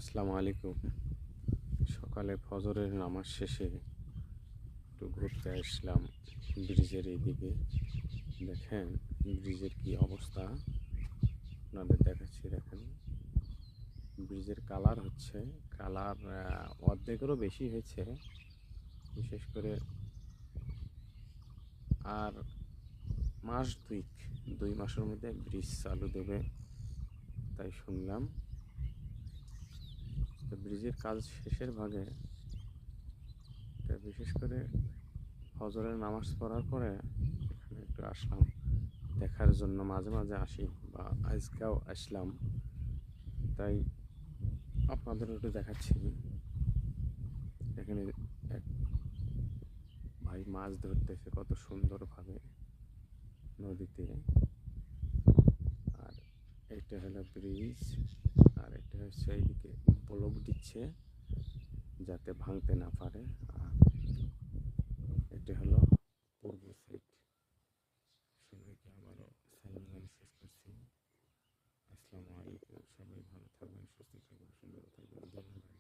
আসসালামু আলাইকুম। সকালে ফজরের নামাজ শেষে একটু ঘুরতে আসলাম ব্রিজের এইদিকে। দেখেন ব্রিজের কি অবস্থা, আপনাদের দেখাচ্ছি। দেখেন ব্রিজের কালার অর্ধেকেরও বেশি হয়েছে। বিশেষ করে আর মাস 2 মাসের মধ্যে ব্রিজ চালু দেবে তাই শুনলাম। তো ব্রিজের কাজ শেষের ভাগে বিশেষ করে ফজরের নামাজ পড়ার পরে এখানে একটু আসলাম দেখার জন্য। মাঝে মাঝে আসি বা আজকেও আসলাম, তাই আপনাদের একটু দেখাচ্ছি। এখানে এক ভাই মাছ ধরতেছে কত সুন্দরভাবে নদীতে। আর এটা হলো ব্রিজ, আর এটা হচ্ছে এইদিকে ব্লক দিচ্ছে যাতে ভাঙতে না পারে। আর এটা হলো পূর্ব সাইড। সবাইকে আবারও সালাম শেষ করছি। আসসালামু আলাইকুম। সবাই ভালো থাকবেন, সুস্থ থাকবেন, সুন্দর থাকবেন। ধন্যবাদ।